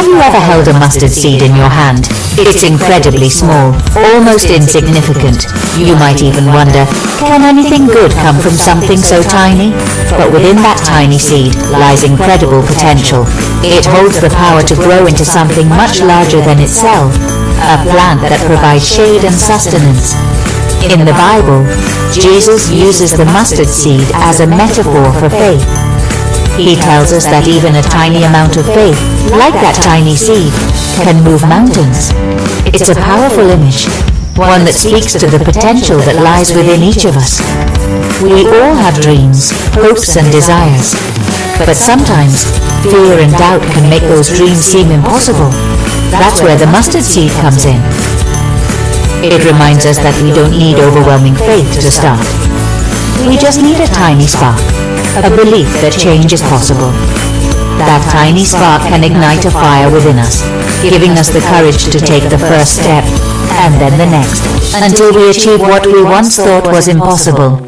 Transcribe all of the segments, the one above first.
Have you ever held a mustard seed in your hand? It's incredibly small, almost insignificant. You might even wonder, can anything good come from something so tiny? But within that tiny seed lies incredible potential. It holds the power to grow into something much larger than itself, a plant that provides shade and sustenance. In the Bible, Jesus uses the mustard seed as a metaphor for faith. He tells us that even a tiny amount of faith, like that tiny seed, can move mountains. It's a powerful image, one that speaks to the potential that lies within each of us. We all have dreams, hopes and desires, but sometimes fear and doubt can make those dreams seem impossible. That's where the mustard seed comes in. It reminds us that we don't need overwhelming faith to start. We just need a tiny spark, a belief that change is possible. That tiny spark can ignite a fire within us, giving us the courage to take the first step, and then the next, until we achieve what we once thought was impossible.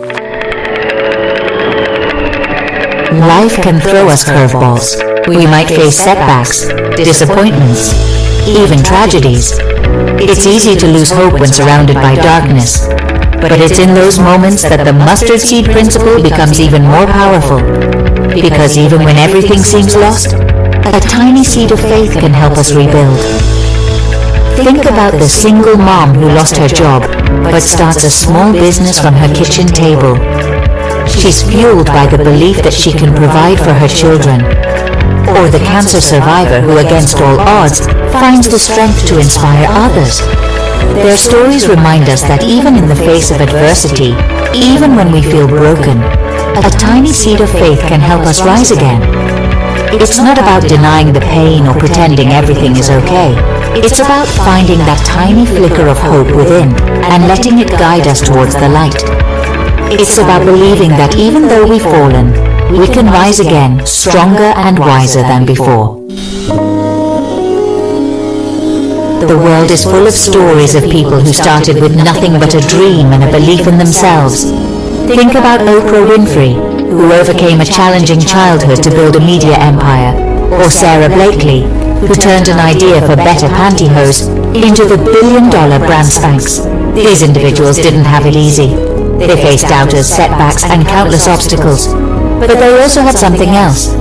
Life can throw us curveballs. We might face setbacks, disappointments, even tragedies. It's easy to lose hope when surrounded by darkness, but it's in those moments that the mustard seed principle becomes even more powerful. Because even when everything seems lost, a tiny seed of faith can help us rebuild. Think about the single mom who lost her job, but starts a small business from her kitchen table. She's fueled by the belief that she can provide for her children. Or the cancer survivor who, against all odds, finds the strength to inspire others. Their stories remind us that even in the face of adversity, even when we feel broken, a tiny seed of faith can help us rise again. It's not about denying the pain or pretending everything is okay. It's about finding that tiny flicker of hope within and letting it guide us towards the light. It's about believing that even though we've fallen, we can rise again, stronger and wiser than before. The world is full of stories of people who started with nothing but a dream and a belief in themselves. Think about Oprah Winfrey, who overcame a challenging childhood to build a media empire, or Sarah Blakely, who turned an idea for better pantyhose into the billion-dollar brand Spanx. These individuals didn't have it easy. They faced doubters, setbacks, and countless obstacles. But they also had something else,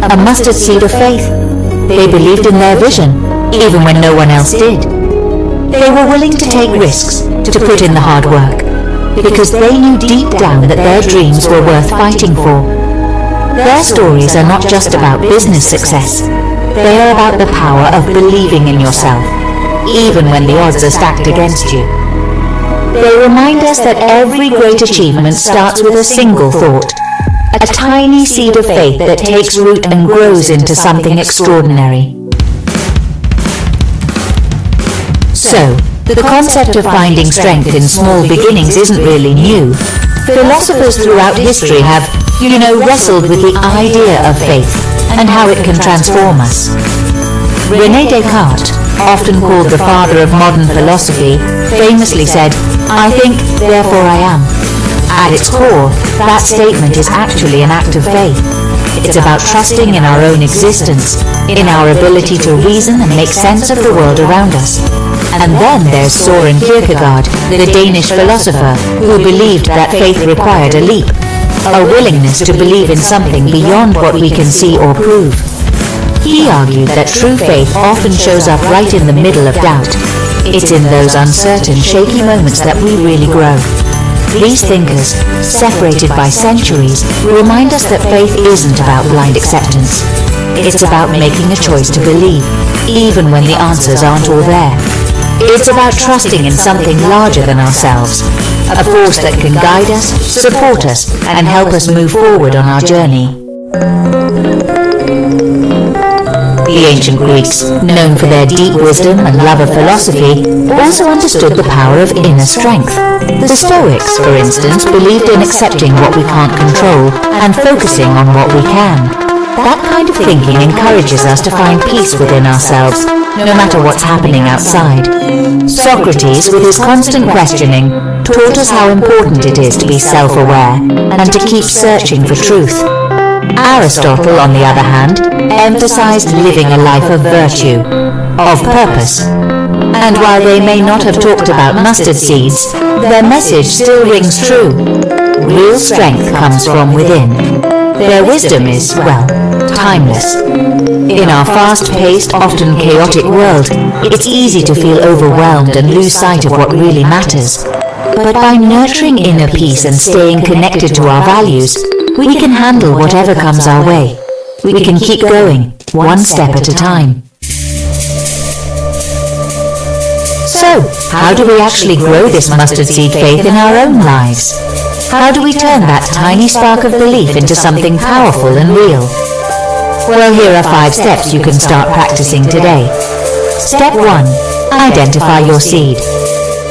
a mustard seed of faith. They believed in their vision, even when no one else did. They were willing to take risks, to put in the hard work, because they knew deep down that their dreams were worth fighting for. Their stories are not just about business success. They are about the power of believing in yourself, even when the odds are stacked against you. They remind us that every great achievement starts with a single thought, a tiny seed of faith that takes root and grows into something extraordinary. So, the concept of finding strength in small beginnings isn't really new. Philosophers throughout history have, wrestled with the idea of faith and how it can transform us. René Descartes, often called the father of modern philosophy, famously said, "I think, therefore I am." At its core, that statement is actually an act of faith. It's about trusting in our own existence, in our ability to reason and make sense of the world around us. And then there's Søren Kierkegaard, the Danish philosopher, who believed that faith required a leap, a willingness to believe in something beyond what we can see or prove. He argued that true faith often shows up right in the middle of doubt. It's in those uncertain, shaky moments that we really grow. These thinkers, separated by centuries, remind us that faith isn't about blind acceptance. It's about making a choice to believe, even when the answers aren't all there. It's about trusting in something larger than ourselves, a force that can guide us, support us, and help us move forward on our journey. The ancient Greeks, known for their deep wisdom and love of philosophy, also understood the power of inner strength. The Stoics, for instance, believed in accepting what we can't control and focusing on what we can. That kind of thinking encourages us to find peace within ourselves, no matter what's happening outside. Socrates, with his constant questioning, taught us how important it is to be self-aware and to keep searching for truth. Aristotle, on the other hand, emphasized living a life of virtue, of purpose. And while they may not have talked about mustard seeds, their message still rings true. Real strength comes from within. Their wisdom is, well, timeless. In our fast-paced, often chaotic world, it's easy to feel overwhelmed and lose sight of what really matters. But by nurturing inner peace and staying connected to our values, we can handle whatever comes our way. We can keep going, one step at a time. So, how do we actually grow this mustard seed faith in our own lives? How do we turn that tiny spark of belief into something powerful and real? Well, here are 5 steps you can start practicing today. Step 1. Identify your seed.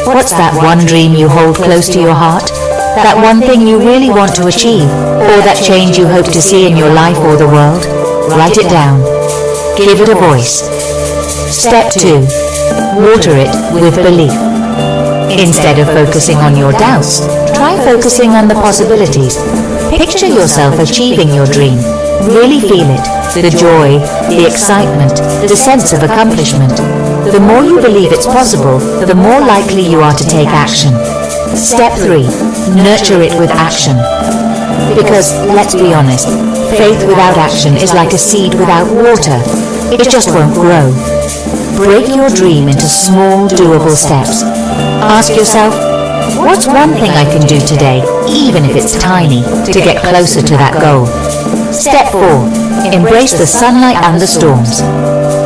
What's that one dream you hold close to your heart? That one thing you really want to achieve, or that change you hope to see in your life or the world? Write it down. Give it a voice. Step 2. Water it with belief. Instead of focusing on your doubts, try focusing on the possibilities. Picture yourself achieving your dream. Really feel it. The joy, the excitement, the sense of accomplishment. The more you believe it's possible, the more likely you are to take action. Step 3. Nurture it with action. Because, let's be honest, faith without action is like a seed without water. It just won't grow. Break your dream into small, doable steps. Ask yourself, what's one thing I can do today, even if it's tiny, to get closer to that goal? Step 4. Embrace the sunlight and the storms.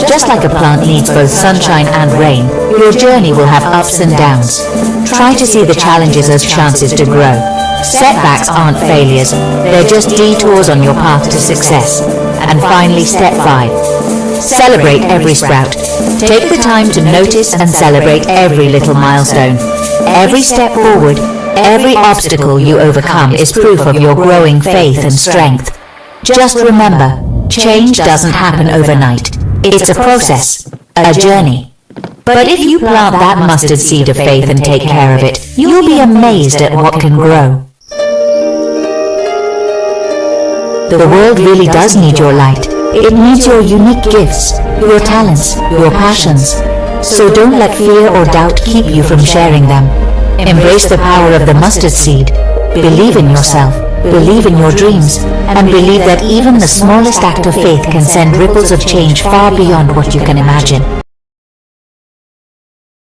Just like a plant needs both sunshine and rain, your journey will have ups and downs. Try to see the challenges as chances to grow. Setbacks aren't failures, they're just detours on your path to success. And finally, step 5. Celebrate every sprout. Take the time to notice and celebrate every little milestone. Every step forward, every obstacle you overcome is proof of your growing faith and strength. Just remember, change doesn't happen overnight. It's a process, a journey. But if you plant that mustard seed of faith and take care of it, you'll be amazed at what can grow. The world really does need your light. It needs your unique gifts, your talents, your passions. So don't let fear or doubt keep you from sharing them. Embrace the power of the mustard seed. Believe in yourself, believe in your dreams, and believe that even the smallest act of faith can send ripples of change far beyond what you can imagine.